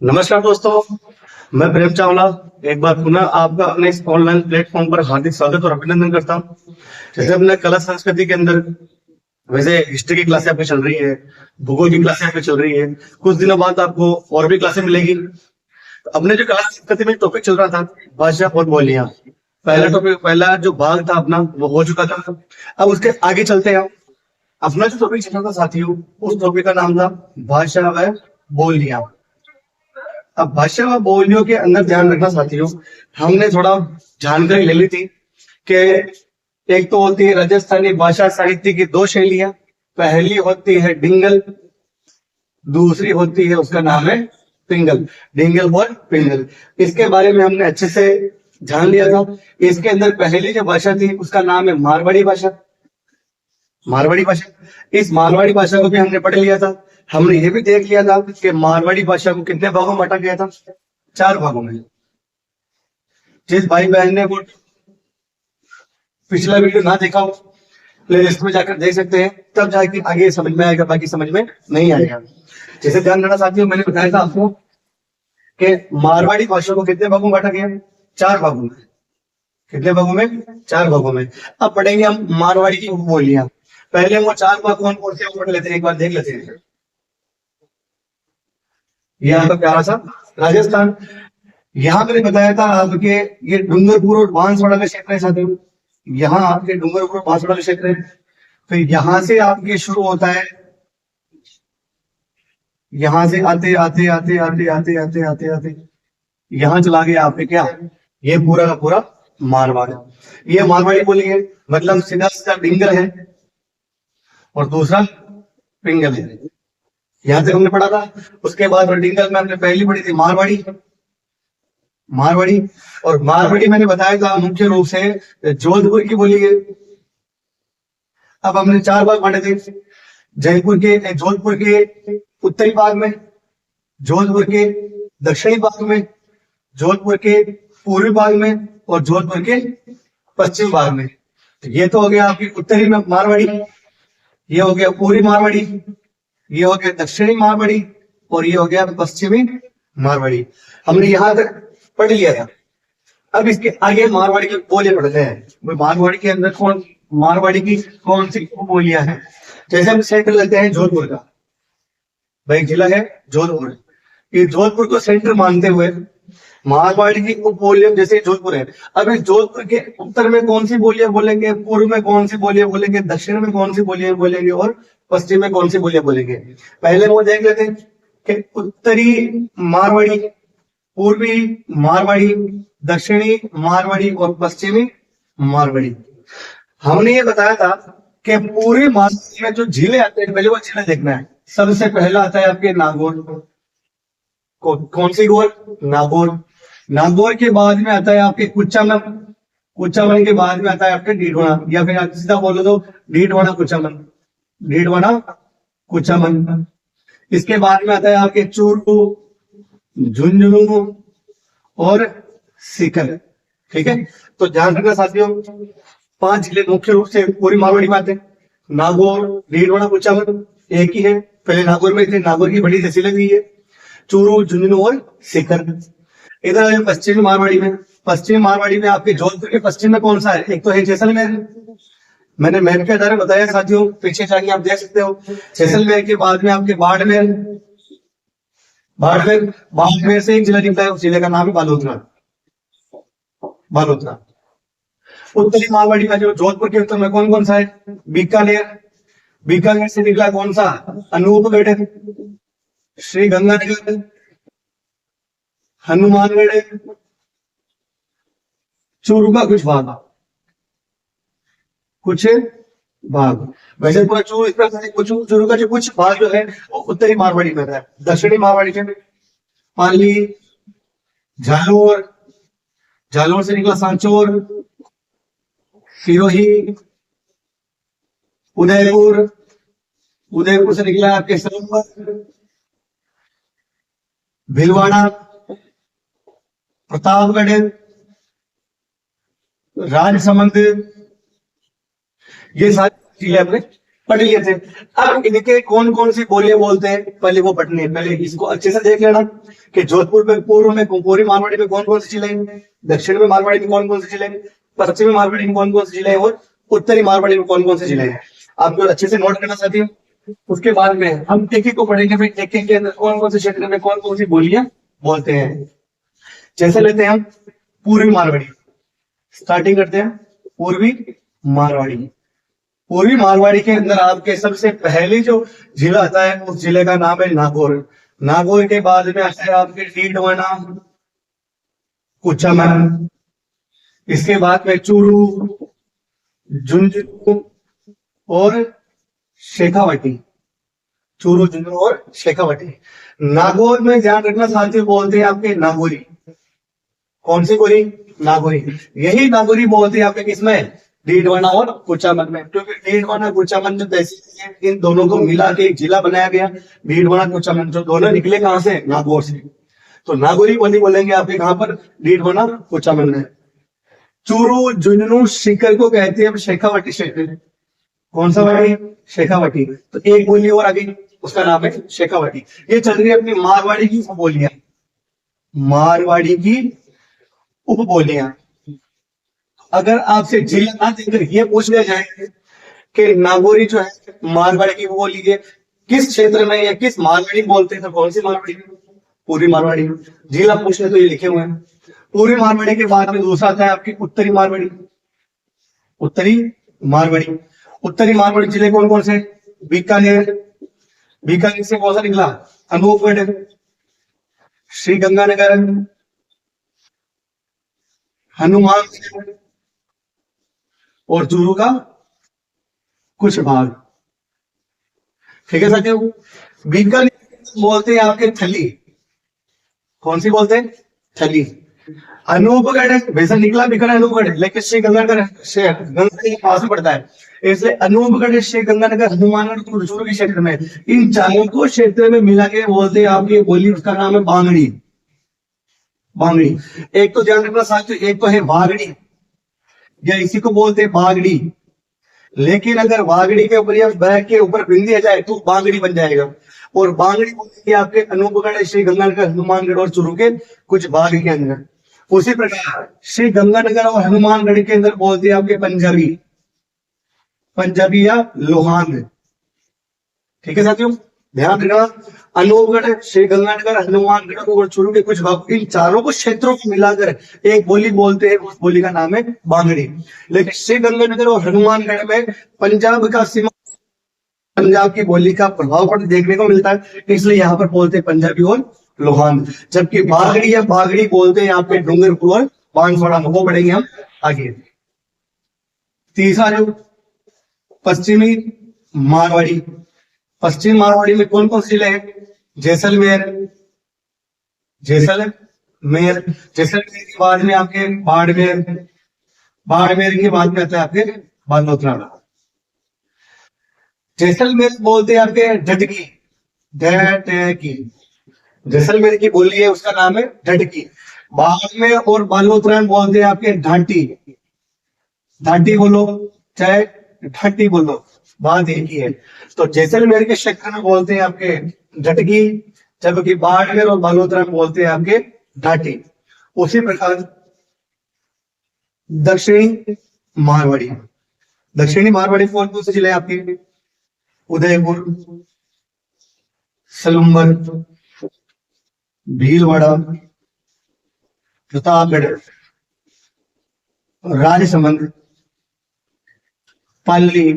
नमस्कार दोस्तों, मैं प्रेम चावला एक बार पुनः आपका अपने इस ऑनलाइन प्लेटफॉर्म पर हार्दिक स्वागत और अभिनंदन करता हूँ। जैसे अपने कला संस्कृति के अंदर वैसे हिस्ट्री की क्लासें आपकी चल रही है, भूगोल की क्लासें आपकी चल रही है। कुछ दिनों बाद आपको और भी क्लासें मिलेगी। तो अपने जो कला संस्कृति में टॉपिक चल रहा था भाषा और बोलियां, पहला टॉपिक, पहला जो भाग था अपना वो हो चुका था। अब उसके आगे चलते हैं। अपना जो टॉपिक चल रहा था साथियों, उस टॉपिक का नाम था भाषा व बोलियां। अब भाषा व बोलियों के अंदर ध्यान रखना साथियों, हमने थोड़ा जानकारी ले ली थी कि एक तो होती है राजस्थानी भाषा साहित्य की दो शैलियां। पहली होती है डिंगल, दूसरी होती है उसका नाम है पिंगल। डिंगल और पिंगल, इसके बारे में हमने अच्छे से जान लिया था। इसके अंदर पहली जो भाषा थी उसका नाम है मारवाड़ी भाषा। मारवाड़ी भाषा, इस मारवाड़ी भाषा को भी हमने पढ़ लिया था। हमने ये भी देख लिया था कि मारवाड़ी भाषा को कितने भागों में बांटा गया था, 4 भागों में। जिस भाई बहन ने वो पिछला वीडियो ना देखा हो, प्लेलिस्ट में जाकर देख सकते हैं, तब जाके आगे समझ में आएगा, बाकी समझ में नहीं आएगा। जैसे ध्यान रखना साथियों, मैंने बताया था आपको कि मारवाड़ी भाषा को कितने भागों में बांटा गया, 4 भागों में। कितने भागों में, 4 भागों में। अब पढ़ेंगे हम मारवाड़ी की उपबोलियां। पहले वो 4 भाग कौन कौन से पढ़ लेते हैं, एक बार देख लेते हैं। ये आपका प्यारा सा राजस्थान। यहाँ मैंने बताया था आपके, ये डूंगरपुर और बांसवाड़ा का क्षेत्र है साथियों। यहाँ आपके डूंगरपुर और बांसवाड़ा का क्षेत्र है। फिर यहाँ से आपके शुरू होता है, यहाँ से आते आते आते आते आते आते आते आते यहाँ चला गया आपके क्या, ये पूरा का पूरा मारवाड़। ये मारवाड़ी बोली है, मतलब सीधा सीधा डिंगल है और दूसरा पिंगल है। यहाँ तक हमने पढ़ा था। उसके बाद डिंगल में हमने पहली पढ़ी थी मारवाड़ी। मारवाड़ी और मारवाड़ी मैंने बताया था मुख्य रूप से जोधपुर की बोली है। अब हमने 4 भाग बांटे थे, जयपुर के, जोधपुर के उत्तरी भाग में, जोधपुर के दक्षिणी भाग में, जोधपुर के पूर्वी भाग में और जोधपुर के पश्चिमी भाग में। तो ये तो हो गया आपकी उत्तरी में मारवाड़ी, ये हो गया पूर्वी मारवाड़ी, ये हो गया दक्षिणी मारवाड़ी और ये हो गया पश्चिमी मारवाड़ी। हमने यहां तक पढ़ लिया था। अब इसके आगे मारवाड़ी की बोलियां पढ़ते हैं। मारवाड़ी के अंदर मारवाड़ी की कौन सी बोलियां हैं। जैसे हम सेंटर लेते हैं जोधपुर का, भाई जिला है जोधपुर। ये जोधपुर को सेंटर मानते हुए मारवाड़ी की उपबोलियां, जैसे जोधपुर है, अब इस जोधपुर के उत्तर में कौन सी बोलियां बोलेंगे, पूर्व में कौन सी बोलियां बोलेंगे, दक्षिण में कौन सी बोलियां बोलेंगे और पश्चिम में कौन सी बोलियां बोलेंगे। पहले वो देख लेते हैं कि उत्तरी मारवाड़ी, पूर्वी मारवाड़ी, दक्षिणी मारवाड़ी और पश्चिमी मारवाड़ी। हमने ये बताया था कि पूरे मारवाड़ी में जो जिले आते हैं, पहले वो जिले देखना है। सबसे पहला आता है आपके नागौर। कौन सी गोर, नागौर। नागौर के बाद में आता है आपके कुचामन। कुचामन के बाद में आता है आपके डीडवाना, या फिर आप सीधा बोलो तो डीडवाना कुचामन, डीडवाना कुचामन। इसके बाद में आता है आपके चूरू, झुंझुनू और सीकर। ठीक है, तो ध्यान रखना साथियों, 5 जिले मुख्य रूप से पूरी मारवाड़ी में आते हैं। नागौर, डीडवाना, कुचामन एक ही है। पहले नागौर में थे, नागौर की बड़ी तहसीलें भी है, चूरू, झुंझुनू और सीकर। इधर पश्चिमी मारवाड़ी में, पश्चिमी मारवाड़ी में आपके जोधपुर के पश्चिम में कौन सा है, एक तो है जैसलमेर। मैंने मैप के आधार बताया साथियों, पीछे जाके आप देख सकते हो। जैसलमेर के बाद में आपके बाड़मेर। बाड़मेर, बाड़मेर से एक जिला निकला है, उस जिले का नाम है बालोतरा। बालोतरा। उत्तरी मारवाड़ी में जो जोधपुर के उत्तर में कौन कौन सा है, बीकानेर। बीकानेर से निकला कौन सा, अनूपगढ़, श्री गंगानगर, हनुमानगढ़, चूरू का कुछ भाग, कुछ भाग। वैसे पूरा चूरू इस प्रकार से, चूरू का जो कुछ भाग जो है वो उत्तरी मारवाड़ी में है। दक्षिणी मारवाड़ी में पाली, जालोर, जालोर से निकला सांचौर, सिरोही, उदयपुर, उदयपुर से निकला आपके सरोवर, भीलवाड़ा, प्रतापगढ़, राजसमंद। ये सारी जिले अपने पढ़ लिए थे। अब इनके कौन कौन सी बोलियां बोलते हैं पहले वो पढ़नी है। पहले इसको अच्छे से देख लेना कि जोधपुर में पूर्व में पूर्वी मारवाड़ी में कौन कौन से जिले हैं, दक्षिण में मारवाड़ी में कौन कौन से जिले हैं, पश्चिमी मारवाड़ी में कौन कौन से जिले हैं और उत्तरी मारवाड़ी में कौन कौन से जिले हैं। आपको अच्छे से नोट करना चाहती हूँ। उसके बाद में हम एक एक को पढ़ेंगे, फिर एक एक के अंदर कौन कौन से क्षेत्र में कौन कौन सी बोलियां बोलते हैं। जैसे लेते हैं हम पूर्वी मारवाड़ी, स्टार्टिंग करते हैं पूर्वी मारवाड़ी। पूर्वी मारवाड़ी के अंदर आपके सबसे पहले जो जिला आता है उस जिले का नाम है नागौर। नागौर के बाद में आता है आपके डीडवाना, कुचामन, इसके बाद में चूरू, झुंझुनू और शेखावाटी। चूरू, झुंझुनू और शेखावाटी। नागौर में ध्यान रखना साथियों बोलते हैं आपके नागौरी। कौन सी गोरी? नागौरी। यही नागौरी बोलते हैं आपके किसमें? डीडवाना और कुचामन में, क्योंकि डीडवाना कुचामन जो तहसील है इन दोनों को मिला के एक जिला बनाया गया। डीडवाना कुचामन जो दोनों निकले कहां से? नागौर से। तो नागौरी बोली बोलेंगे आपके कहां पर? डीडवाना कुचामन में। चूरू, झुंझुनू, सीकर को कहते हैं शेखावाटी क्षेत्र। कौन सा वाटी? शेखावाटी। तो एक बोली और आ गई, उसका नाम है शेखावाटी। ये चल रही है अपनी मारवाड़ी की उपबोलियां। मारवाड़ी की उपबोलियां। अगर आपसे जिला ना देकर ये पूछ लिया जाए कि नागौरी जो है मारवाड़ी की बोली है, किस क्षेत्र में या किस मारवाड़ी बोलते हैं, तो कौन सी मारवाड़ी? पूर्वी मारवाड़ी। जिला पूछने तो ये लिखे हुए हैं। पूर्वी मारवाड़ी के बाद में दूसरा आता है आपकी उत्तरी मारवाड़ी। उत्तरी मारवाड़ी। उत्तरी मारवाड़ी जिले कौन कौन से? बीकानेर। बीकानेर से कौन सा निकला? अनूपगढ़, श्री गंगानगर, हनुमान और चूरू का कुछ भाग। ठीक है साथियों। बीकानेर बोलते हैं आपके थली। कौन सी बोलते हैं? थली। अनूपगढ़ वैसे निकला बीकानेर अनूपगढ़, लेकिन श्री गंगानगर से गंगा के पास में पड़ता है, इसलिए अनूपगढ़, श्री गंगानगर, हनुमानगढ़, चूरू के क्षेत्र में, इन चारों को क्षेत्र में मिला के बोलते हैं आपकी बोली, उसका नाम है बांगड़ी। बांगड़ी। एक तो ध्यान रखना साथियों, एक तो है वागड़ी, या इसी को बोलते हैं बागड़ी। लेकिन अगर वागड़ी के ऊपर या बैग के ऊपर बिंदी आ जाए तो बांगड़ी बन जाएगा। और बांगड़ी बोलते हैं आपके अनूपगढ़, श्री गंगानगर, हनुमानगढ़ और चूरू के कुछ भाग के अंदर। उसी प्रकार श्री गंगानगर और हनुमानगढ़ के अंदर बोलते हैं आपके पंजाबी। पंजाबी या लोहांद। ठीक है साथियों, ध्यान रखना। अनूपगढ़, श्री गंगानगर, हनुमानगढ़ और चूरू के कुछ भाग, इन चारों को क्षेत्रों को मिलाकर एक बोली बोलते हैं, उस बोली का नाम है बांगड़ी। लेकिन श्री गंगानगर और हनुमानगढ़ में पंजाब का सीमा, पंजाब की बोली का प्रभाव पर देखने को मिलता है, इसलिए यहाँ पर बोलते हैं पंजाबी और लोहांद। जबकि बागड़ी या बागड़ी बोलते हैं यहाँ पे डूंगरपुर और बांसवाड़ा। वो पढ़ेंगे हम आगे। तीसरा जो पश्चिमी मारवाड़ी। पश्चिम मारवाड़ी में कौन कौन से जिले हैं? जैसलमेर। जैसलमेर। जैसलमेर के बाद में आपके बाड़मेर। बाड़मेर के बाद में आता है आपके बालोतरा। जैसलमेर बोलते हैं आपके डडकी। डडकी। जैसलमेर की बोली है, उसका नाम है डडकी। बाड़मेर और बालोतरा बोलते हैं आपके ढाटी। ढाटी बोलो चाहे ढाटी बोलो, बात एक ही है। तो जैसलमेर के क्षेत्र में बोलते हैं आपके डटकी, जबकि बाड़मेर और बालोतरा में बोलते हैं आपके ढाटी। उसी प्रकार दक्षिणी मारवाड़ी। दक्षिणी मारवाड़ी कौन कौन से जिले आपके? उदयपुर, सलूम्बर, भीलवाड़ा, प्रतापगढ़, राजसमंद, पाली,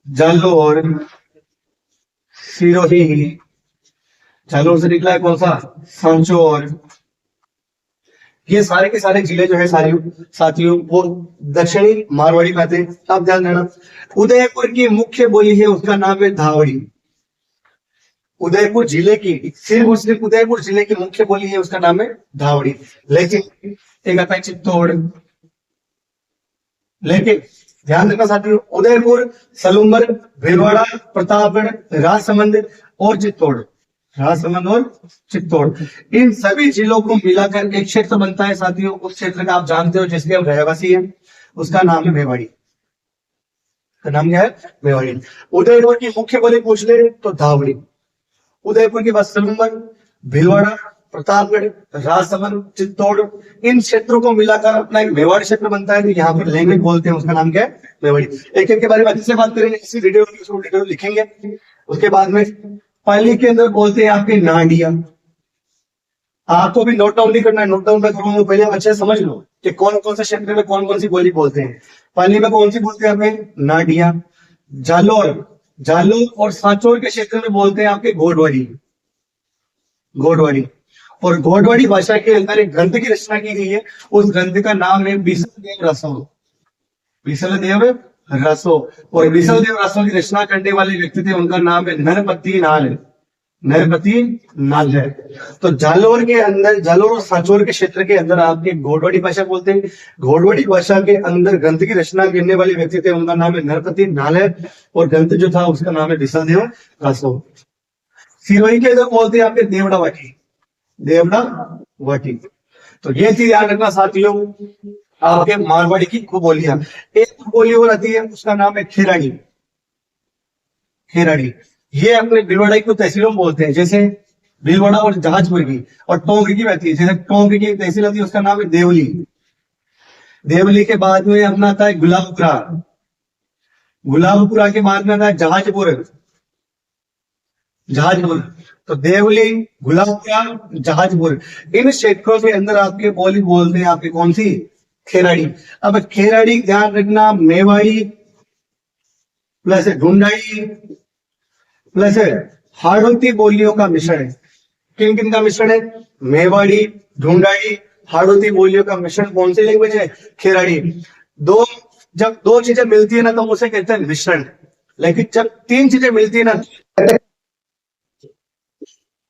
जालौर, सिरोही। जालौर से निकला है कौन सा? सांचौर। ये सारे के सारे जिले जो है साथियों वो दक्षिणी मारवाड़ी में आते हैं। आप ध्यान देना। उदयपुर की मुख्य बोली है, उसका नाम है धावड़ी। उदयपुर जिले की, सिर्फ उदयपुर जिले की मुख्य बोली है, उसका नाम है धावड़ी। लेकिन एक आता है चित्तौड़। लेकिन ध्यान रखना साथियों, उदयपुर, सलूम्बर, भीलवाड़ा, प्रतापगढ़, राजसमंद और चित्तौड़। राजसमंद और चित्तौड़, इन सभी जिलों को मिलाकर एक क्षेत्र बनता है साथियों। उस क्षेत्र का आप जानते हो, जिसके हम रहवासी हैं, उसका नाम है मेवाड़ी। का नाम क्या है? मेवाड़ी। उदयपुर की मुख्य बोली पूछ ले तो धावड़ी। उदयपुर के बाद सलूंबर, भीलवाड़ा, प्रतापगढ़, राजसमंद, चित्तौड़, इन क्षेत्रों को मिलाकर अपना एक मेवाड़ी क्षेत्र बनता है। तो यहाँ पर लैंग्वेज बोलते हैं, उसका नाम क्या है? मेवाड़ी। एक एक के बारे में अच्छे से बात करेंगे, इसी डिटेल लिखेंगे। उसके बाद में पाली के अंदर बोलते हैं आपके नाडिया। आपको भी नोट डाउन नहीं करना है, नोट डाउन मैं करूंगा, पहले आप अच्छे से समझ लो कि कौन कौन से क्षेत्र में कौन कौन सी बोली बोलते हैं। पाली में कौन सी बोलते हैं आपके? नाडिया। जालोर, जालोर और सांचौर के क्षेत्र में बोलते हैं आपके गोडवाड़ी। गोडवाड़ी। और गोडवाड़ी भाषा के अंदर एक ग्रंथ की रचना की गई है, उस ग्रंथ का नाम है बिसल देव रसो। बिसल देव रसो। और बिसल देव रसो की रचना करने वाले व्यक्ति थे, उनका नाम है नरपति नाल। नरपति नाल है। तो जालोर के अंदर, जालोर और सांचौर के क्षेत्र के अंदर आपके गोडवाड़ी भाषा बोलते हैं। गोडवाड़ी भाषा के अंदर ग्रंथ की रचना करने वाले व्यक्ति थे, उनका नाम है नरपति नाल है। और ग्रंथ जो था उसका नाम है बिसल देव रसो। सिरोही के अंदर बोलते हैं आपके देवड़ा वाटी। देवड़ा वाटी। तो ये चीज याद रखना साथियों, आपके मारवाड़ी की बोलियां। एक बोली और आती है, उसका नाम है खेराड़ी। खेराड़ी। ये अपने भीलवाड़ा को तहसीलों में बोलते हैं, जैसे भीलवाड़ा और जहाजपुर की। और टोंक की आती है, जैसे टोंक की तहसील आती है, उसका नाम है देवली। देवली के बाद में अपना आता है गुलाबपुरा। गुलाबपुरा के बाद में आता है जहाजपुर। जहाजपुर। तो देवली, गुलाबपुरा, जहाजपुर, इन क्षेत्रों के अंदर आपके बोली बोलते हैं आपके कौन सी? खेराड़ी। अब खेराड़ी ध्यान रखना, मेवाड़ी प्लस ढूंढाई प्लस हाड़ौती बोलियों का मिश्रण है। किन किन का मिश्रण है? मेवाड़ी, ढूंढाई, हाड़ौती बोलियों का मिश्रण कौन सी लैंग्वेज है? खेराड़ी। दो, जब दो चीजें मिलती है ना तो उसे कहते हैं मिश्रण। लेकिन जब तीन चीजें मिलती है ना,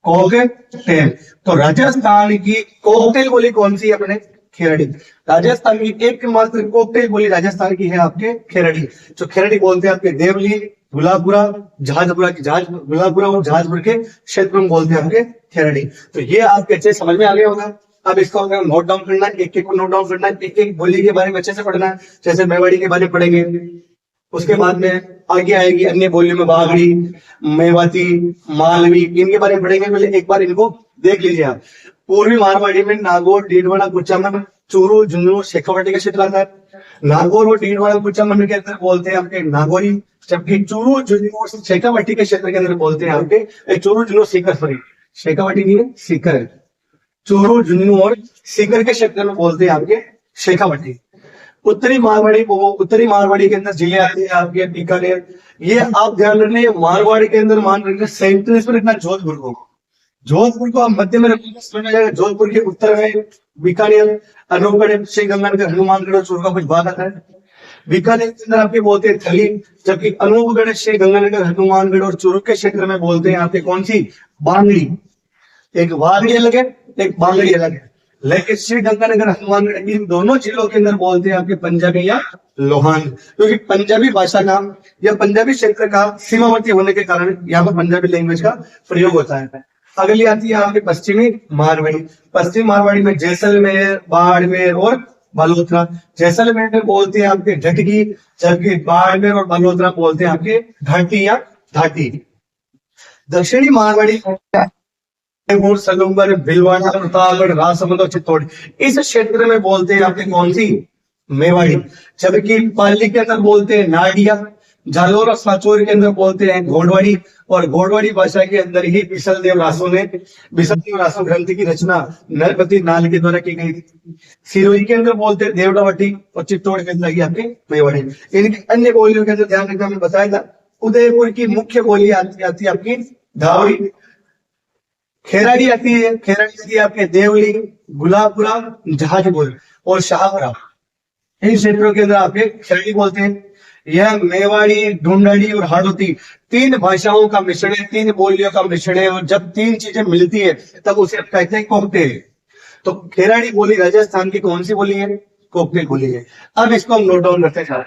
कॉकटेल। तो राजस्थान की कॉकटेल बोली कौन सी है अपने? खेराड़ी। राजस्थान की एकमात्र कॉकटेल बोली राजस्थान की है आपके खेराड़ी। जो खेराड़ी बोलते हैं आपके देवली, गुलाबपुरा, जहाजपुरा की गुलाबपुरा और जहाजपुर के क्षेत्र में बोलते हैं आपके खेराड़ी। तो ये आपके अच्छे समझ में आ गया होगा। अब इसको अगर नोट डाउन करना है, एक एक को नोट डाउन करना है, एक एक बोली के बारे में अच्छे से पढ़ना है। जैसे मेवाड़ी के बारे में पढ़ेंगे, उसके बाद में आगे आएगी अन्य बोलियों में बागड़ी, मेवाती, मालवी, इनके बारे में पढ़ेंगे। पहले एक बार इनको देख लीजिए आप। पूर्वी मारवाड़ी में नागौर, डीडवाड़ा, कुचामन, चूरू, झुंझुनू, शेखावाटी का क्षेत्र आता है। नागौर और डीडवाड़ा, कुचामन के अंदर बोलते हैं आपके नागौरी। जबकि चूरू, झुंझुनू और शेखावाटी के क्षेत्र के अंदर बोलते हैं आपके चूरू, झुंझुनू, सीकर। सॉरी, शेखावाटी नहीं है, सीकर है। चूरू, झुंझुनू और सीकर के क्षेत्र में बोलते हैं आपके शेखावाटी। उत्तरी मारवाड़ी के अंदर जिले आते हैं आपके बीकानेर। ये आप ध्यान रखना, मारवाड़ी के अंदर मान रखना सेंट्रल पर रखना जोधपुर को। जोधपुर को आप मध्य में रखना। जोधपुर के उत्तर में बीकानेर, अनूपगढ़, श्री गंगानगर, हनुमानगढ़ और चूरू का कुछ भाग आता है। बीकानेर के अंदर आपके बोलते हैं थली। जबकि अनूपगढ़, श्री गंगानगर, हनुमानगढ़ और चूरू के क्षेत्र में बोलते हैं आपके कौन सी? बांगड़ी। एक बांगड़ी अलग है, एक बांगड़ी अलग है। लेकिन श्री गंगानगर, हनुमानगढ़, इन दोनों जिलों के अंदर बोलते हैं आपके पंजाबी या लोहान। क्योंकि पंजाबी भाषा का या पंजाबी क्षेत्र का सीमावर्ती होने के कारण यहाँ पर पंजाबी लैंग्वेज का प्रयोग होता है। अगली आती है आपके पश्चिमी मारवाड़ी। पश्चिमी मारवाड़ी में जैसलमेर, बाड़मेर और बालोतरा। जैसलमेर में बोलते हैं आपके ढटकी, जबकि बाड़मेर और बालोतरा बोलते हैं आपके घाटी या घाटी। दक्षिणी मारवाड़ी सलूंबर, भीलवाड़ा, प्रतापगढ़, राजसमंद और चित्तौड़, इस क्षेत्र में बोलते हैं आपके कौन सी? मेवाड़ी। जबकि पाली के अंदर बोलते हैं नाडिया। जालोर और सांचौर के अंदर बोलते हैं गोडवाड़ी। और गोडवाड़ी भाषा के अंदर ही बिसल देव रासो ग्रंथ की रचना नरपति नाल के द्वारा की गई थी। सिरोही के अंदर बोलते हैं देवड़ावटी और चित्तौड़ के अंदर आपके मेवाड़ी। इनकी अन्य बोलियों के अंदर ध्यान रखना, मैं बताया था। उदयपुर की मुख्य बोली आती है आपकी धावड़ी। खेराड़ी आती है, खेराड़ी आती है आपके देवली, गुलाबपुरा, जहाजपुर और शाहपुरा। इन क्षेत्रों के अंदर आपके खेराड़ी बोलते हैं। यह मेवाड़ी, ढूंढाड़ी और हाड़ौती तीन भाषाओं का मिश्रण है, तीन बोलियों का मिश्रण है। और जब तीन चीजें मिलती है तब उसे कहते हैं कॉकटेल। तो खेराड़ी बोली राजस्थान की कौन सी बोली है? कॉकटेल बोली है। अब इसको हम नोट डाउन करते हैं।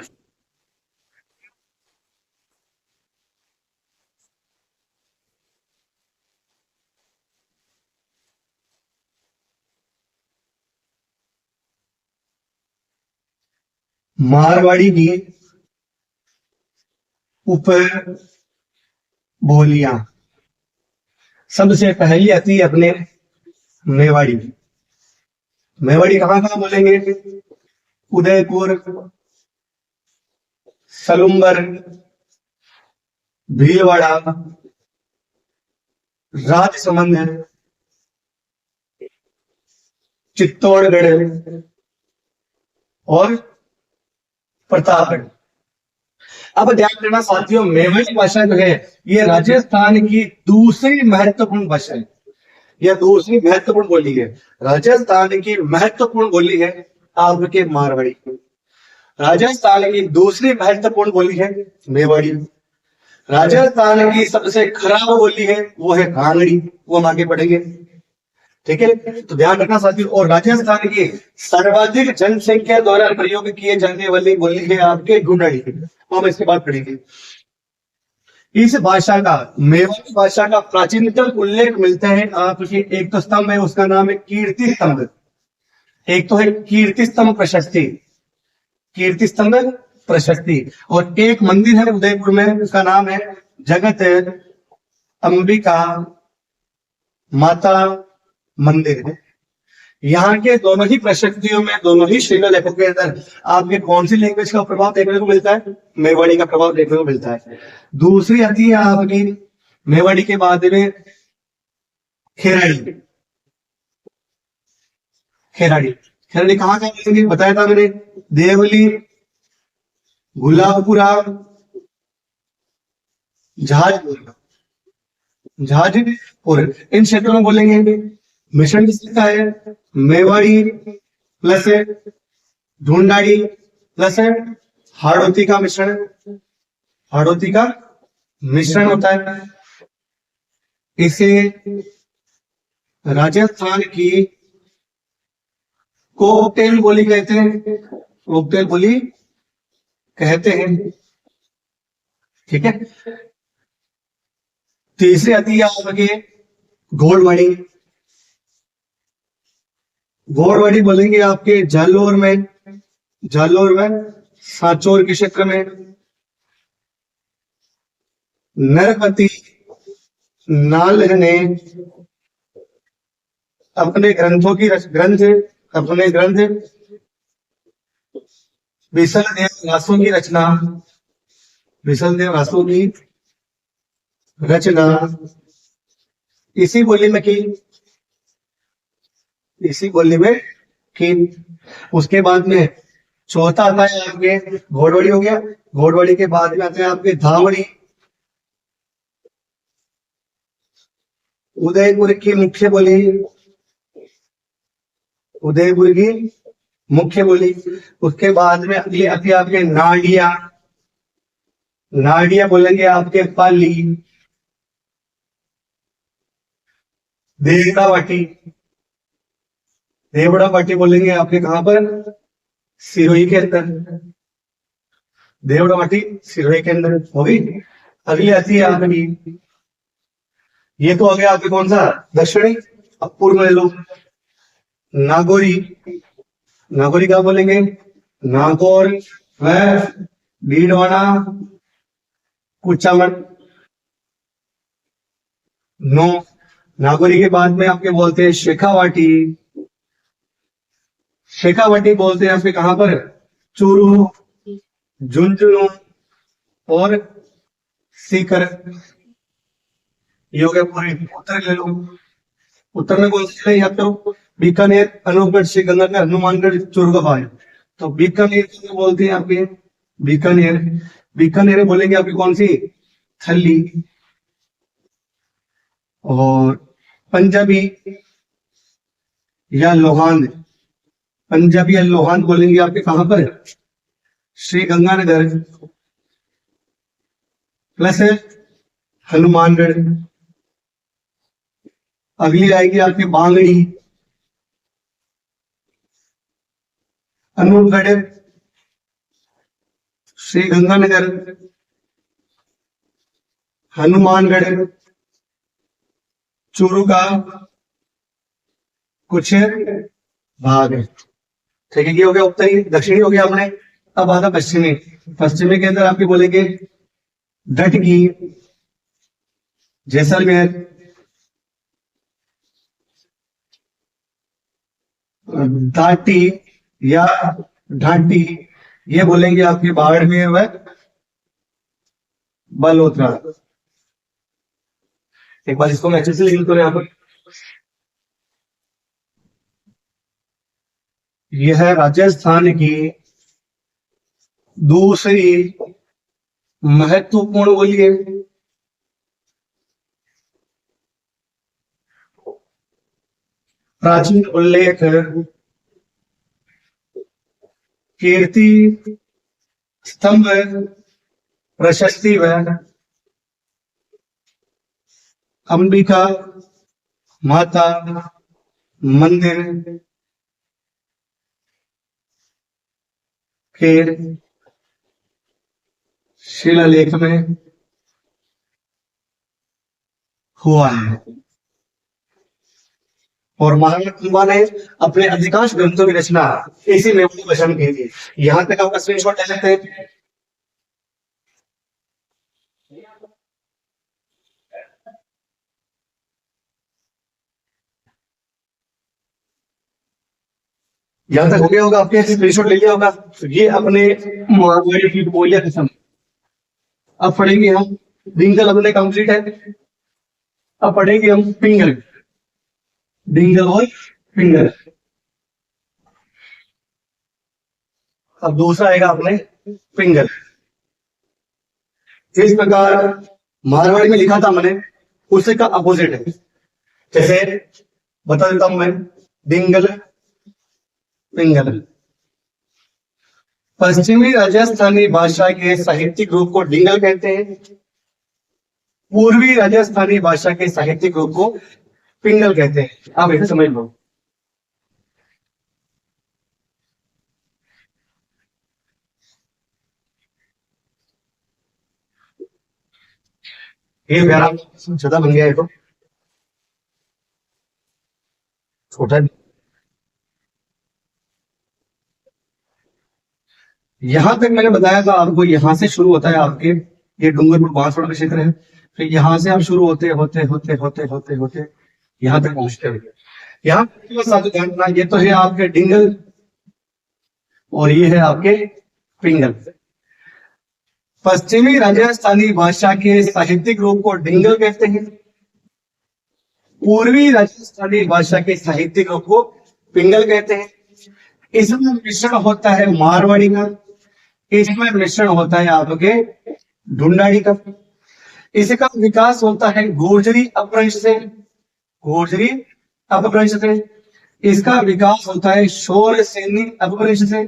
मारवाड़ी की उप बोलियां। सबसे पहली आती है अपने मेवाड़ी। मेवाड़ी कहाँ कहाँ बोलेंगे? उदयपुर, सलुम्बर, भीलवाड़ा, राजसमंद, चित्तौड़गढ़ और प्रतापगढ़। अब ध्यान देना साथियों, मेवाड़ी भाषा जो है ये राजस्थान की दूसरी महत्वपूर्ण भाषा है। यह दूसरी महत्वपूर्ण बोली है। राजस्थान की महत्वपूर्ण बोली है आपके मारवाड़ी। राजस्थान की दूसरी महत्वपूर्ण बोली है मेवाड़ी। राजस्थान की सबसे खराब बोली है वो है कांगड़ी, वो हम आगे पढ़ेंगे। ठीक है, तो ध्यान रखना साथियों। और राजस्थान की सर्वाधिक जनसंख्या द्वारा प्रयोग किए जाने वाली बोली है आपके ढूंढाड़ी, वो हम इसके बाद पढ़ेंगे। इस भाषा का, मेवाड़ी भाषा का प्राचीनतम उल्लेख मिलता है आपके एक तो स्तंभ है, उसका नाम है कीर्ति स्तंभ। एक तो है कीर्ति स्तंभ प्रशस्ति, कीर्ति स्तंभ प्रशस्ति। और एक मंदिर है उदयपुर में, उसका नाम है जगत अंबिका माता मंदिर है। यहाँ के दोनों ही प्रशस्तियों में, दोनों ही शिलालेखों के अंदर आपके कौन सी लैंग्वेज का प्रभाव देखने को मिलता है? मेवाड़ी का प्रभाव देखने को मिलता है। दूसरी आती है आपकी मेवाड़ी के बाद में खेराड़ी। खेराड़ी, खेराड़ी कहाँ का मिलेंगे बताया था मैंने, देवली, गुलाबपुरा, जहाजपुर, जहाजपुर, इन क्षेत्रों में बोलेंगे। मिश्रण किसका है? मेवाड़ी प्लस ढूंढाड़ी प्लस हाड़ौती का मिश्रण, हाड़ौती का मिश्रण होता है। इसे राजस्थान की कोकटेल बोली कहते हैं, कोकटेल बोली कहते हैं। ठीक है, तीसरी आती है आपके घोड़वाड़ी। घोड़वाड़ी बोलेंगे आपके जालोर में, जालोर में सांचौर के क्षेत्र में। नरपति नाल ने अपने ग्रंथों की अपने ग्रंथ विशलदेव रासों की रचना, विशलदेव रासों की रचना इसी बोली में की, इसी बोली में की। उसके बाद में चौथा आता है आपके घोड़वाड़ी हो गया। घोड़वाड़ी के बाद में आते हैं आपके धावड़ी। उदयपुर की मुख्य बोली, उदयपुर की मुख्य बोली। उसके बाद में अगली आती है आपके नाडिया। नाडिया बोलेंगे आपके पाली। देवड़ावाटी, देवड़ावाटी बोलेंगे आपके कहां पर? सिरोही के अंदर। देवड़ावाटी सिरोही के अंदर हो गई। अगली आती है आपकी, ये तो आ गया आपके कौन सा? दक्षिणी। अब पूर्व ले लो, नागौरी। नागौरी क्या बोलेंगे? नागौर व भीलवाड़ा कुचामन। नो, नागौरी के बाद में आपके बोलते हैं शेखावाटी। शेखावाटी बोलते हैं आपके कहां पर? चूरू, झुंझुनू और सीकर। ये हो गया पूरे। उत्तर ले लो, उत्तर में कौन से याद करो? बीकानेर, अनूपगढ़, श्रीगंगानगर, हनुमानगढ़, चोरगाबाद। तो बीकानेर को बोलते हैं आपके बीकानेर। बीकानेर बोलेंगे आपकी कौन सी? थली। और पंजाबी या लोहान, पंजाबी या लोहान बोलेंगे आपके कहां पर? श्री गंगानगर प्लस हनुमानगढ़। अगली आएगी आपकी बांगड़ी, अनूपगढ़, श्री गंगानगर, हनुमानगढ़, चूरू का कुछ भाग है। ठीक है, ये हो गया उत्तरी। दक्षिणी हो गया आपने। अब आता पश्चिमी। पश्चिमी के अंदर आपके बोलेंगे डटगी, जैसलमेर, दाटी या ढाटी, ये बोलेंगे आपके बाड़मेर व बलोत्रा। एक बार इसको मैं अच्छे से लिख दूं यहाँ पर। यह है राजस्थान की दूसरी महत्वपूर्ण बोलिए प्राचीन उल्लेख कीर्ति स्तंभ प्रशस्ति व अंबिका माता मंदिर के शिलालेख में हुआ है। और महाराणा कुंभा ने अपने अधिकांश ग्रंथों की रचना इसी मेवाड़ी भाषा में की थी। यहां तक आपका स्क्रीनशॉट ले सकते हैं। यहां तक हो गया होगा, आपके स्क्रीनशॉट ले लिया होगा। तो ये अपने मारवाड़ी की बोलियां खत्म। अब पढ़ेंगे हम डिंगल, अपने कंप्लीट है। अब पढ़ेंगे हम पिंगल, डिंगल और पिंगल। अब दूसरा आएगा अपने पिंगल। इस प्रकार मारवाड़ी में लिखा था मैंने, उसी का अपोजिट है। जैसे बता देता हूं मैं, डिंगल पिंगल। पश्चिमी राजस्थानी भाषा के साहित्यिक रूप को डिंगल कहते हैं। पूर्वी राजस्थानी भाषा के साहित्यिक रूप को पिंगल कहते हैं। आप इसे समझ लो। ये प्यारा ज्यादा बन गया है तो छोटा। यहां तक मैंने बताया था आपको, यहां से शुरू होता है आपके, ये डूंगरपुर बांसवाड़ा का क्षेत्र है। फिर यहां से आप शुरू होते होते होते होते होते होते यहां तक पहुंचते हैं। यहाँ जानना, ये तो है आपके डिंगल और ये है आपके पिंगल। पश्चिमी राजस्थानी भाषा के साहित्यिक रूप को डिंगल कहते हैं। पूर्वी राजस्थानी भाषा के साहित्यिक रूप को पिंगल कहते हैं। इसमें मिश्रण होता है मारवाड़ी का, इसमें मिश्रण होता है आपके ढूंढाड़ी का। इसका विकास होता है गोजरी अपभ्रंश से, गोजरी अपभ्रंश से। इसका विकास होता है शोर सैनी अपभ्रंश से,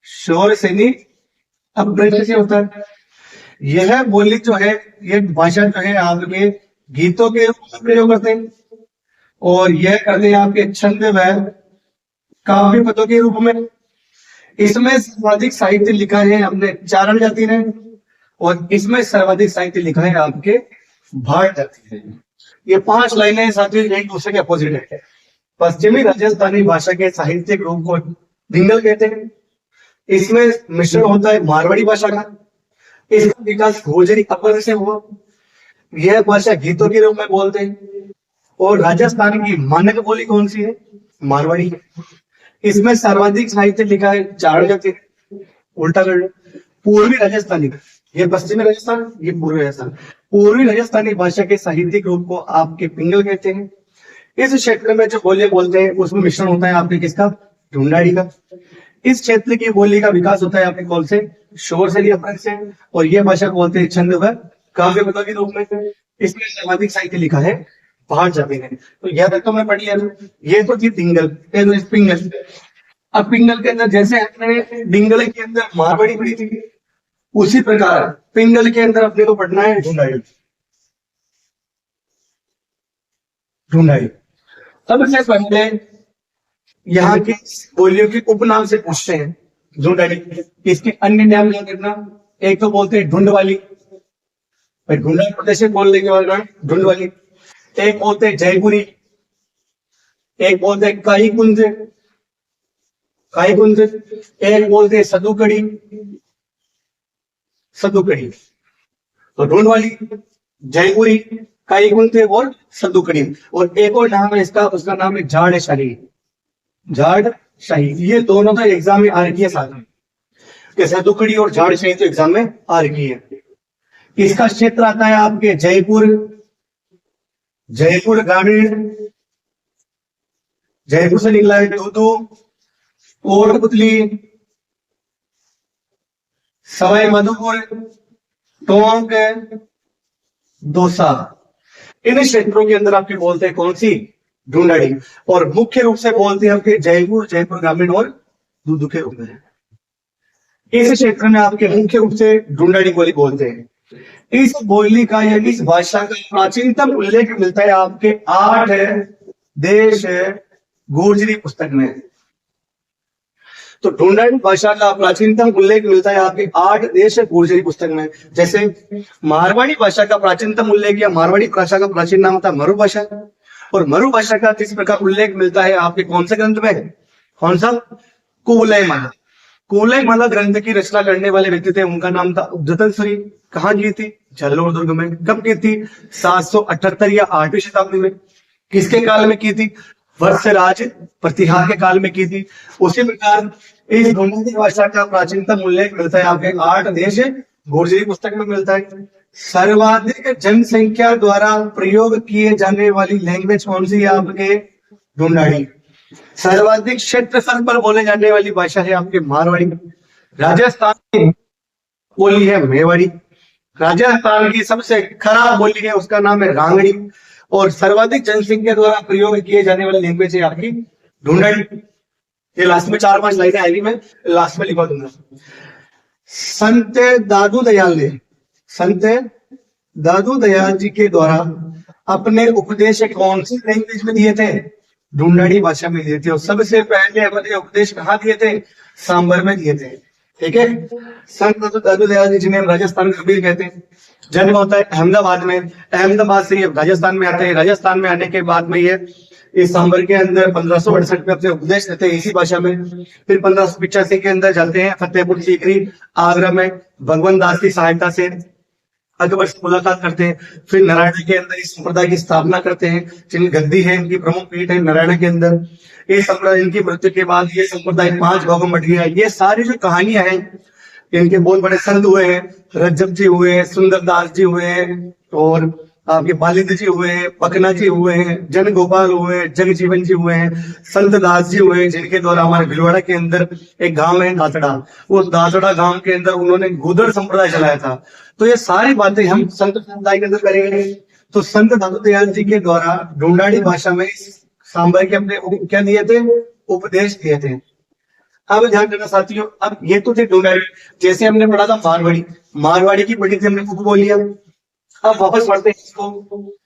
शोर सैनी अपभ्रंश से होता है। यह बोली जो है, ये भाषा जो है आपके गीतों के रूप में प्रयोग करते हैं, और यह करते हैं आपके छंद व काव्य पदों के रूप में। इसमें सर्वाधिक साहित्य लिखा है हमने चारण जाति ने, और इसमें सर्वाधिक साहित्य लिखा है आपके भाट जाति ने। ये 5 लाइनें साथियों एक दूसरे के अपोजिट है। पश्चिमी राजस्थानी भाषा के साहित्यिक रूप को डिंगल कहते हैं। इसमें मिश्रण होता है मारवाड़ी भाषा का। इसका विकास गोजरी अपभ्रंश से हुआ। यह भाषा गीतों के रूप में बोलते हैं। और राजस्थान की मानक बोली कौन सी है? मारवाड़ी है। इसमें सर्वाधिक साहित्य लिखा है चारण जाति। उल्टा कर लो, पूर्वी राजस्थानी, ये पश्चिमी राजस्थान, ये पूर्वी राजस्थान। पूर्वी राजस्थानी भाषा के साहित्यिक रूप को आपके पिंगल कहते हैं। इस क्षेत्र में जो बोलियां बोलते हैं उसमें मिश्रण होता है आपके किसका? ढूंढाड़ी का। इस क्षेत्र की बोली का विकास होता है आपके कौन से? शोर से अपभ्रंश से। और यह भाषा को बोलते हैं छंद व काव्य पदों के रूप में। इसमें सर्वाधिक साहित्य लिखा है भाट जाति ने। तो यह तक तो मैं पढ़ लिया। ये तो थी डिंगल, पिंगल। अब पिंगल के अंदर जैसे हमने डिंगल के अंदर मारवाड़ी पढ़ी थी, उसी प्रकार पिंगल के अंदर अपने को पढ़ना है ढूंढाड़ी। ढूंढाड़ी। अब से पहले यहाँ की बोलियों के उपनाम से पूछते हैं ढूंढाड़ी। इसके अन्य नाम क्या करना? एक तो बोलते हैं ढूंढ वाली, ढूंढा प्रदेश में बोल देंगे वाला ढूंढ वाली। एक बोलते हैं जयपुरी, एक बोलते हैं काई कुंज, काई कुंज। एक बोलते हैं सदुकड़ी, सदुकड़ी। तो ढूंढवाली, जयपुरी, काई गुंथे और सद्दुकड़ी। और एक और नाम है इसका, उसका नाम है झाड़ शाही। झाड़ शाही, ये दोनों तो एग्जाम में आ रखी है साथ में, सद्दुकड़ी और झाड़ शाही तो एग्जाम में आ रखी है। इसका क्षेत्र आता है आपके जयपुर, जयपुर ग्रामीण, जयपुर से निकला है दूदू, कोटपुतली, सवाई माधोपुर, टोंक, दौसा। इन क्षेत्रों के अंदर आपके बोलते हैं कौन सी, ढूंढाड़ी। और मुख्य रूप से बोलते हैं आपके जयपुर, जयपुर ग्रामीण और दूदू के रूप में। इस क्षेत्र में आपके मुख्य रूप से ढूंढाड़ी बोली बोलते हैं। इस बोली का या इस भाषा का प्राचीनतम उल्लेख मिलता है आपके 8 देश गुर्जरी पुस्तक में। तो ढूंढाड़ी भाषा का प्राचीनतम उल्लेख मिलता है आपके 8 देश गुर्जरी पुस्तक में। जैसे मारवाड़ी भाषा का प्राचीनतम उल्लेख, या मारवाड़ी भाषा का प्राचीन नाम था मरु भाषा, और मरु भाषा का किस प्रकार उल्लेख मिलता है आपके कौन से ग्रंथ में, कौन सा, कुवलयमाला। कुवलयमाला ग्रंथ की रचना करने वाले व्यक्ति थे, उनका नाम था उद्यतन सूरी। कहाँ की थी, जालौर दुर्ग में। कब की थी, 778 या 8वीं शताब्दी में। किसके काल में की थी, वर्षराज प्रतिहार के काल में की थी। उसी प्रकार इस ढूंढाड़ी भाषा का प्राचीनतम उल्लेख मिलता है आपके 8 देश गुर्जरी पुस्तक में मिलता है। सर्वाधिक जनसंख्या द्वारा प्रयोग किए जाने वाली लैंग्वेज कौन सी है आपके, ढूंढाड़ी। सर्वाधिक क्षेत्रफल पर बोले जाने वाली भाषा है आपके मारवाड़ी। राजस्थान की बोली है मेवाड़ी। राजस्थान की सबसे खराब बोली है, उसका नाम है रांगड़ी। और सर्वाधिक जनसंख्या द्वारा प्रयोग किए जाने वाली लैंग्वेज है आपकी ढूंढाड़ी। ये लास्ट में 4-5 लाइनें आएगी, मैं लास्ट में लिखवा दूंगा। संत दादू दयाल ने, संत दादू दयाल जी के द्वारा अपने उपदेश कौन सी लैंग्वेज में दिए थे, ढूंढाड़ी भाषा में दिए थे। और सबसे पहले अपने उपदेश कहाँ दिए थे, सांबर में दिए थे। ठीक है। संत दादू दयाल जी जिन्हें हम राजस्थान कबीर कहते हैं, जन्म होता है अहमदाबाद में। अहमदाबाद से ये राजस्थान में आते हैं। राजस्थान में आने के बाद में ये इस सांबर के अंदर 1568 में अपने उपदेश देते हैं इसी भाषा में। फिर 1585 के अंदर जाते हैं फतेहपुर सीकरी, आगरा में भगवान दास की सहायता से अकबर से मुलाकात करते हैं। फिर नारायण के अंदर इस संप्रदाय की स्थापना करते हैं। जिनकी गद्दी है, इनकी प्रमुख पीठ है नारायण के अंदर। ये संप्रदाय, इनकी मृत्यु के बाद ये संप्रदाय 5 भागों में बट गया। ये सारी जो कहानियां हैं, इनके बहुत बड़े संत हुए हैं, रज्जब जी हुए, सुंदरदास जी हुए, और आपके बालिद जी हुए, पकना जी हुए हैं, जन गोपाल हुए, जगजीवन जी हुए हैं, संत दास जी हुए, जिनके द्वारा हमारे भिलवाड़ा के अंदर एक गांव है दातड़ा, उस दातड़ा गांव के अंदर उन्होंने गुदड़ संप्रदाय चलाया था। तो ये सारी बातें हम संत संप्रदाय के अंदर करेंगे। तो संत दादू दयाल जी के द्वारा ढूंढाड़ी भाषा में सांबर के अपने क्या दिए थे, उपदेश दिए थे। अब ध्यान देना साथियों, अब ये तो थे ढूंढाड़ी। जैसे हमने पढ़ा था मारवाड़ी, मारवाड़ी की पढ़ी थी हमने उपबोलियां। अब वापस पढ़ते हैं इसको।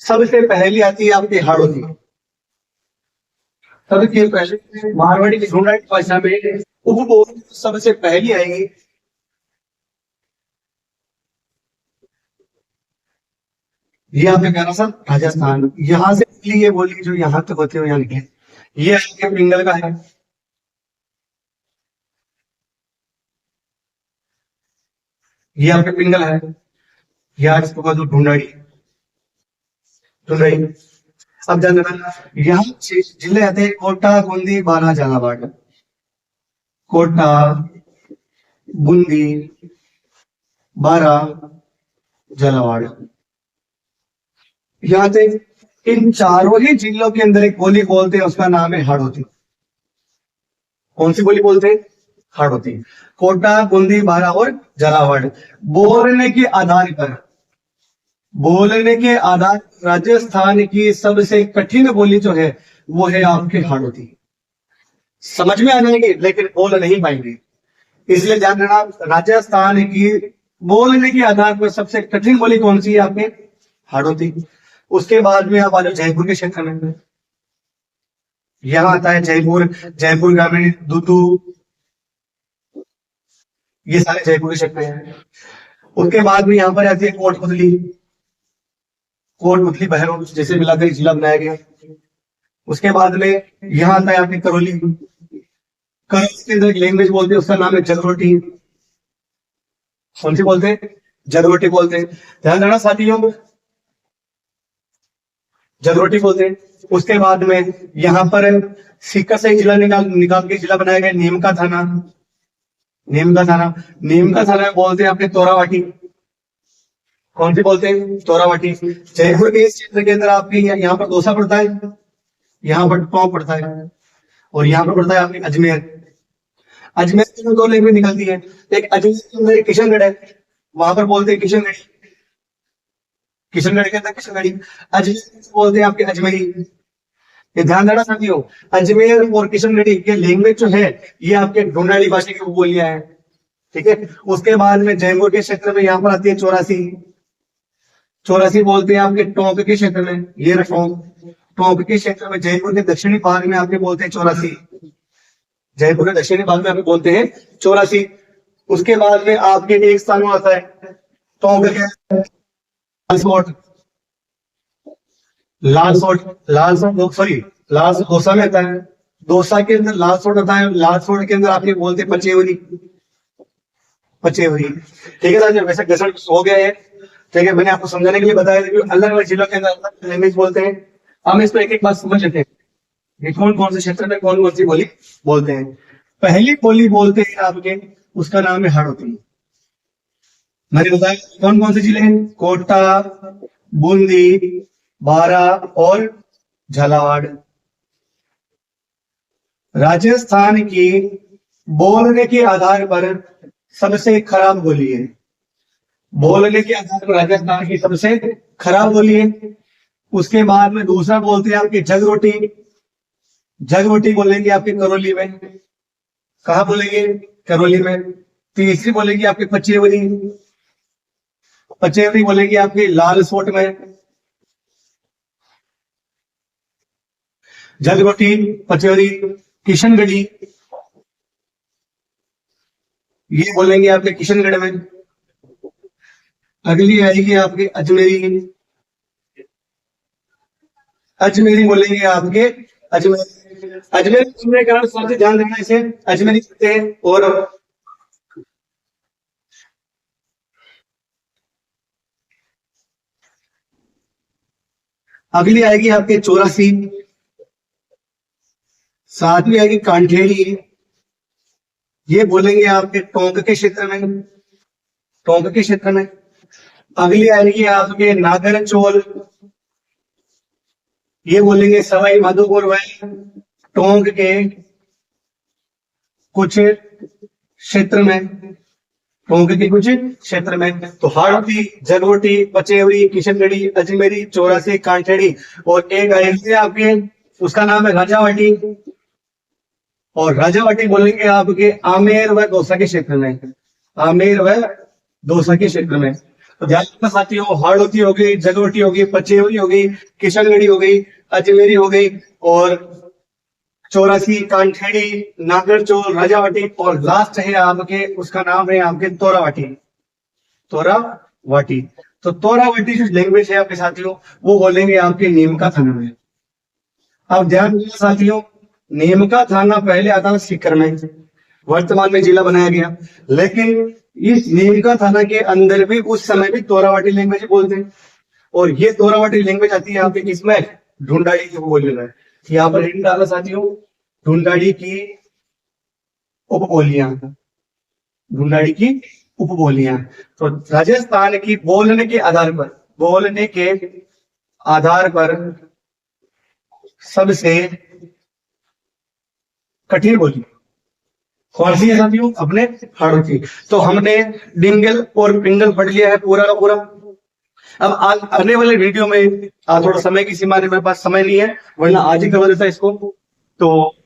सबसे पहली आती है आपकी हाड़ोती। सबसे पहले मारवाड़ी की ढूंढाड़ी भाषा में उपबोल सबसे पहली आएगी। ये आपने कहा सर राजस्थान, यहां से ये बोली जो यहां तक होती है यहाँ निकले। ये आपके पिंगल का है। ये आपके पिंगल है। यार इसको जो ढूंढाड़ी, ढूंढाड़ी। अब जान देना, यहाँ जिले आते हैं कोटा, बूंदी, बारा, झालावाड़। कोटा, बूंदी, बारा, झालावाड़। यहाँ से इन चारों ही जिलों के अंदर एक बोली बोलते हैं, उसका नाम है हाड़ौती। कौन सी बोली बोलते हैं, हाड़ौती। कोटा, बूंदी, बारा और झालावाड़। बोलने के आधार पर, बोलने के आधार राजस्थान की सबसे कठिन बोली जो है वो है आपके हाड़ौती। समझ में आ जाएगी लेकिन बोल नहीं पाएंगे, इसलिए ध्यान देना। राजस्थान की बोलने के आधार पर सबसे कठिन बोली कौन सी है आपके, हाड़ौती। उसके बाद में आप आ जाओ जयपुर के क्षेत्र में। यहाँ आता है जयपुर, जयपुर ग्रामीण, दूदू, ये सारे जयपुर के क्षेत्र हैं। उसके बाद में यहाँ पर आती है कोटपुतली, कोटपुतली बहरों जैसे मिलाकर जिला बनाया गया। उसके बाद में यहाँ आता है आपकी करौली। करौली के अंदर एक लैंग्वेज बोलते हैं, उसका नाम है जगरोटी। कौन सी बोलते हैं, जगरोटी बोलते हैं। ध्यान रखना साथियों, जगरोटी बोलते हैं। उसके बाद में यहाँ पर सीकर से जिला निकाल के जिला बनाया गया नीम का थाना। नीम का थाना, नीम का थाना बोलते हैं आपके तोरावाटी। कौन सी बोलते हैं? तोरावाटी। जयपुर के इस क्षेत्र के अंदर आपके यहाँ पर दौसा पड़ता है, यहाँ पर टोंक पड़ता है, और यहाँ पर पड़ता है आपके अजमेर। अजमेर की दो लैंग्वेज निकलती है, एक अजमेर के अंदर किशनगढ़ है, वहां पर बोलते हैं किशनगढ़ी। किशनगढ़ के अंदर किशनगढ़ी। अजमेर बोलते हैं आपके अजमेरी। ये ध्यान देना साथियों, अजमेर और किशनगढ़ी के लैंग्वेज जो है ये आपके ढूंढाड़ी भाषा की बोलियां हैं। ठीक है। उसके बाद में जयपुर के क्षेत्र में यहाँ पर आती है चौरासी। चौरासी बोलते हैं आपके टोंक के क्षेत्र में, ये टोंक। टोंक के क्षेत्र में जयपुर के दक्षिणी भाग में आपके बोलते हैं चौरासी। जयपुर के दक्षिणी भाग में आपके बोलते हैं चौरासी। उसके बाद में आपके एक स्थान में आता है टोंक के लाल दौसा में आता है। दौसा के अंदर लाल सोट आता है। लाल सोट के अंदर आपके बोलते हैं पचेवरी। पचेवरी। ठीक है सर, वैसे गसड़ हो गया है। ठीक है, मैंने आपको समझाने के लिए बताया अलग अलग जिलों के अंदर लैंग्वेज बोलते हैं। हम इसको एक एक बात समझ लेते हैं कि कौन कौन से क्षेत्र में कौन कौन सी बोली बोलते हैं। पहली बोली बोलते हैं आपके, उसका नाम है हाड़ौती। मैंने बताया कौन कौन से जिले हैं? कोटा, बूंदी, बारा और झालावाड़। राजस्थान की बोलने के आधार पर सबसे खराब बोली है। बोलने के आधार पर राजस्थान की सबसे खराब बोली है। उसके बाद में दूसरा बोलते हैं आपकी जगरोटी। जगरोटी बोलेंगे आपके करौली में। कहा बोलेंगे? करौली में। तीसरी बोलेंगे आपकी पचेवरी। पचेवरी बोलेंगे आपकी लाल सोट में। जगरोटी, पचेवरी, किशनगढ़ी, ये बोलेंगे आपके किशनगढ़ में। अगली आएगी आपके अजमेरी। अजमेरी बोलेंगे आपके अजमेर। अजमेर सुनने का सबसे ध्यान देना, इसे अजमेरी कहते हैं। और अगली आएगी आपके चौरासी। सातवीं आएगी कांठेड़ी। ये बोलेंगे आपके टोंक के क्षेत्र में। टोंक के क्षेत्र में। अगली आएगी आपके नागरचोल। ये बोलेंगे सवाई माधोपुर व टोंक के कुछ क्षेत्र में। टोंक के कुछ क्षेत्र में। तो हाड़ौती, जगरोटी, पचेवरी, किशनगढ़ी, अजमेरी, चौरासी, कांठेड़ी, और एक आएगी आपके, उसका नाम है राजावाटी। और राजावाटी बोलेंगे आपके आमेर व दौसा के क्षेत्र में। आमेर व दौसा के क्षेत्र में। तो ध्यान रखना साथियों, हाड़ौती हो गई, जगरोटी हो गई, पचेवरी हो गई, किशनगढ़ी हो गई, अजमेरी हो गई, और चौरासी, कांठेड़ी, नागरचोल, राजावाटी, और लास्ट है आपके, उसका नाम है आपके तोरावाटी। तोरावाटी। तो तोरावाटी जो लैंग्वेज है आपके साथियों, वो बोलेंगे आपके नीम का थाना में। अब ध्यान देना साथियों, नीम का थाना पहले आता था सीकर में, वर्तमान में जिला बनाया गया। लेकिन इस नीम का थाना के अंदर भी उस समय भी तोरावाटी लैंग्वेज बोलते हैं। और ये तोरावाटी लैंग्वेज आती है आपके किसमें? ढूंढाड़ी की बोल रहा है। यहाँ पर हिंट डाला साथियों, ढूंढाड़ी की उपबोलियां। ढूंढाड़ी की उपबोलियां। तो राजस्थान की बोलने के आधार पर, बोलने के आधार पर सबसे कठिन बोली कौन सी है साथियों? अपने हाड़ौती। तो हमने डिंगल और पिंगल पढ़ लिया है पूरा का पूरा। अब आने वाले वीडियो में थोड़ा समय की सीमा, मेरे पास समय नहीं है, वरना आज ही करवा देता इसको। तो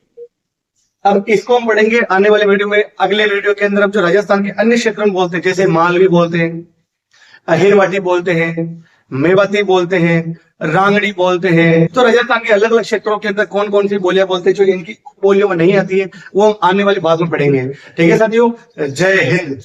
अब इसको हम पढ़ेंगे आने वाले वीडियो में। अगले वीडियो के अंदर अब जो राजस्थान के अन्य क्षेत्रों में बोलते हैं, जैसे मालवी बोलते हैं, अहिरवाटी बोलते हैं, मेवाती बोलते हैं, रांगड़ी बोलते हैं। तो राजस्थान के अलग अलग क्षेत्रों के अंदर कौन कौन सी बोलियां बोलते हैं जो इनकी बोलियों में नहीं आती है, वो हम आने वाली बात में पढ़ेंगे। ठीक है साथियों, जय हिंद।